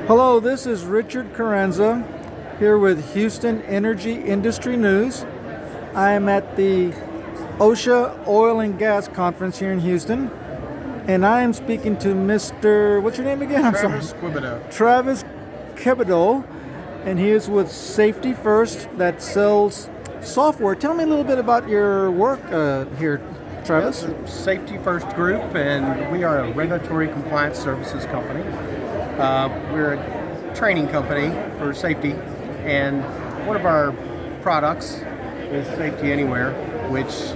Hello, this is Richard Carranza here with Houston Energy Industry News. I am at the OSHA Oil and Gas Conference here in Houston, and I am speaking to Mr. What's your name again? Travis Quibido. Travis Quibido, and he is with Safety First that sells software. Tell me a little bit about your work here, Travis. Yes, Safety First Group, and we are a regulatory compliance services company. We're a training company for safety, and one of our products is Safety Anywhere, which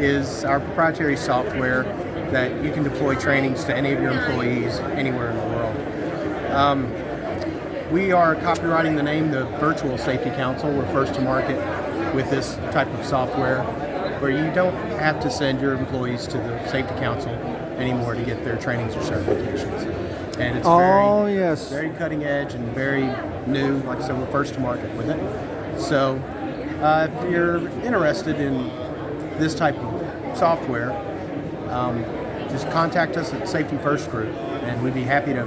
is our proprietary software that you can deploy trainings to any of your employees anywhere in the world. We are copywriting the name the Virtual Safety Council. We're first to market with this type of software where you don't have to send your employees to the Safety Council anymore to get their trainings or certifications. And it's very cutting edge and very new. Like I said, we're first to market with it. So if you're interested in this type of software, just contact us at Safety First Group, and we'd be happy to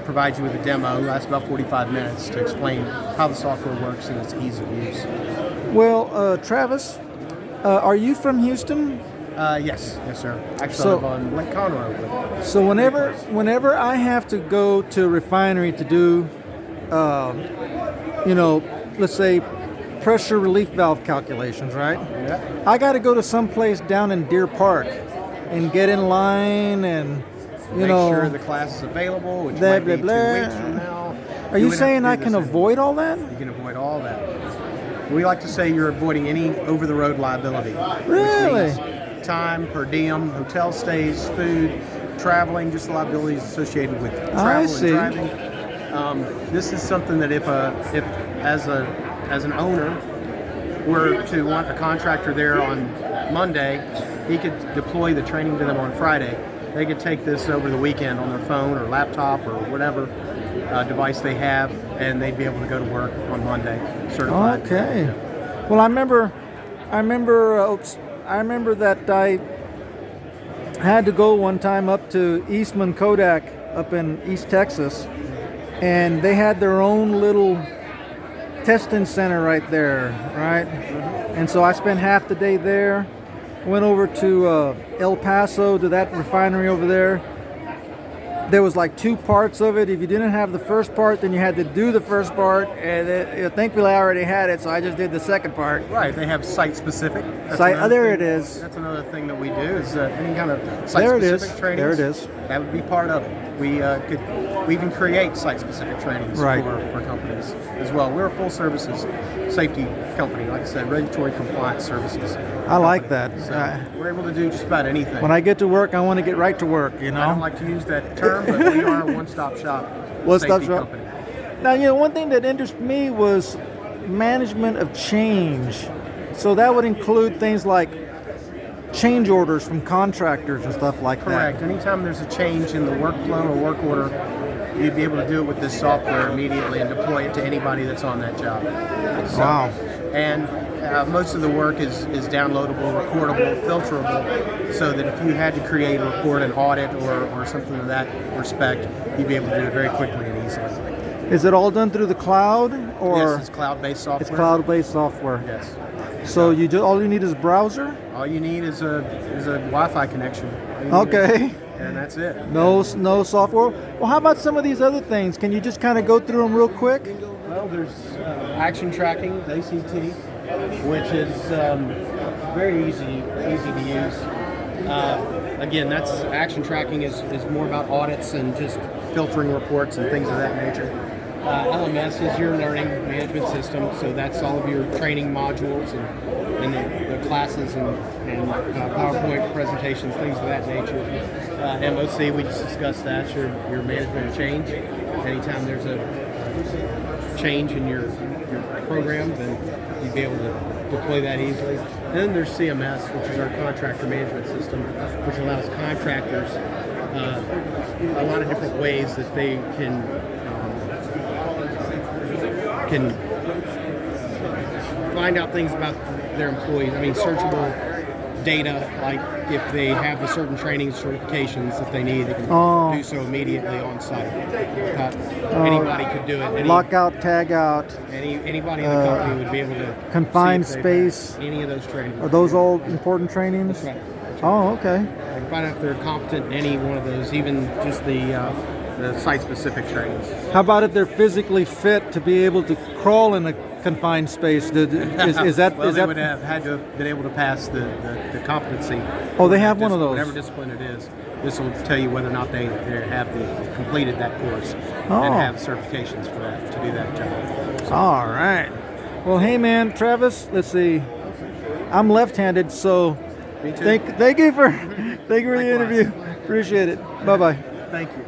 provide you with a demo. That's about 45 minutes to explain how the software works and its ease of use. Well, Travis, are you from Houston? Yes, sir. Actually, I live on Lake Conroe. So whenever I have to go to a refinery to do, let's say pressure relief valve calculations, right? Yeah. I got to go to some place down in Deer Park and get in line and Make sure the class is available, which might be 2 weeks from now. Are you saying I can avoid all that? You can avoid all that. We like to say you're avoiding any over-the-road liability. Really? Which means time, per diem, hotel stays, food, traveling, just the liabilities associated with travel and driving. This is something that if as an owner were to want a contractor there on Monday, he could deploy the training to them on Friday. They could take this over the weekend on their phone or laptop or whatever device they have, and they'd be able to go to work on Monday certified. Okay. Well, I remember that I had to go one time up to Eastman Kodak up in East Texas, and they had their own little testing center right there, right? And so I spent half the day there, went over to El Paso to that refinery over there. There was like 2 parts of it. If you didn't have the first part, then you had to do the first part, and thankfully I already had it, so I just did the second part. Right, they have site-specific. There it is. That's another thing that we do is any kind of site-specific training. There it is. That would be part of it. We even create site-specific trainings for companies as well. We're a full services safety company, like I said, regulatory compliance services. I like that. So we're able to do just about anything. When I get to work, I want to get right to work, I don't like to use that term, but we are a one-stop shop safety company. Now, one thing that interested me was management of change. So that would include things like change orders from contractors and stuff like that. Correct. Anytime there's a change in the workflow or work order, you'd be able to do it with this software immediately and deploy it to anybody that's on that job. Wow. And most of the work is downloadable, recordable, filterable, so that if you had to create or record an audit or something of that respect, you'd be able to do it very quickly and easily. Is it all done through the cloud? Or yes, it's cloud-based software. It's cloud-based software. Yes. So all you need is a browser? All you need is a Wi-Fi connection. Okay. And that's it. No software. Well, how about some of these other things? Can you just kind of go through them real quick? Well, there's action tracking, ACT, which is very easy to use. Again, that's action tracking is more about audits and just filtering reports and things of that nature. LMS is your learning management system, so that's all of your training modules and the classes and PowerPoint presentations, things of that nature. MOC, we just discussed that, your management of change. Anytime there's a change in your program, then you'd be able to deploy that easily. And then there's CMS, which is our contractor management system, which allows contractors a lot of different ways that they can find out things about their employees. I mean, searchable data, like if they have the certain training certifications that they need, they can do so immediately on site. Anybody could do it. Lockout, tag out. Anybody in the company would be able to confined see if they've space. had any of those trainings. Are those all important trainings? That's right. Oh, okay. I can find out if they're competent in any one of those, even just the site-specific trainings. How about if they're physically fit to be able to crawl in a confined space? Is that well, is they that? would have had to have been able to pass the competency. Oh, they have one of those. Whatever discipline it is, this will tell you whether or not they have completed that course Oh. and have certifications for that to do that job. All right. Well, hey, man, Travis. Let's see. I'm left-handed, so Me too. thank you for the interview. Appreciate it. Bye bye. Thank you.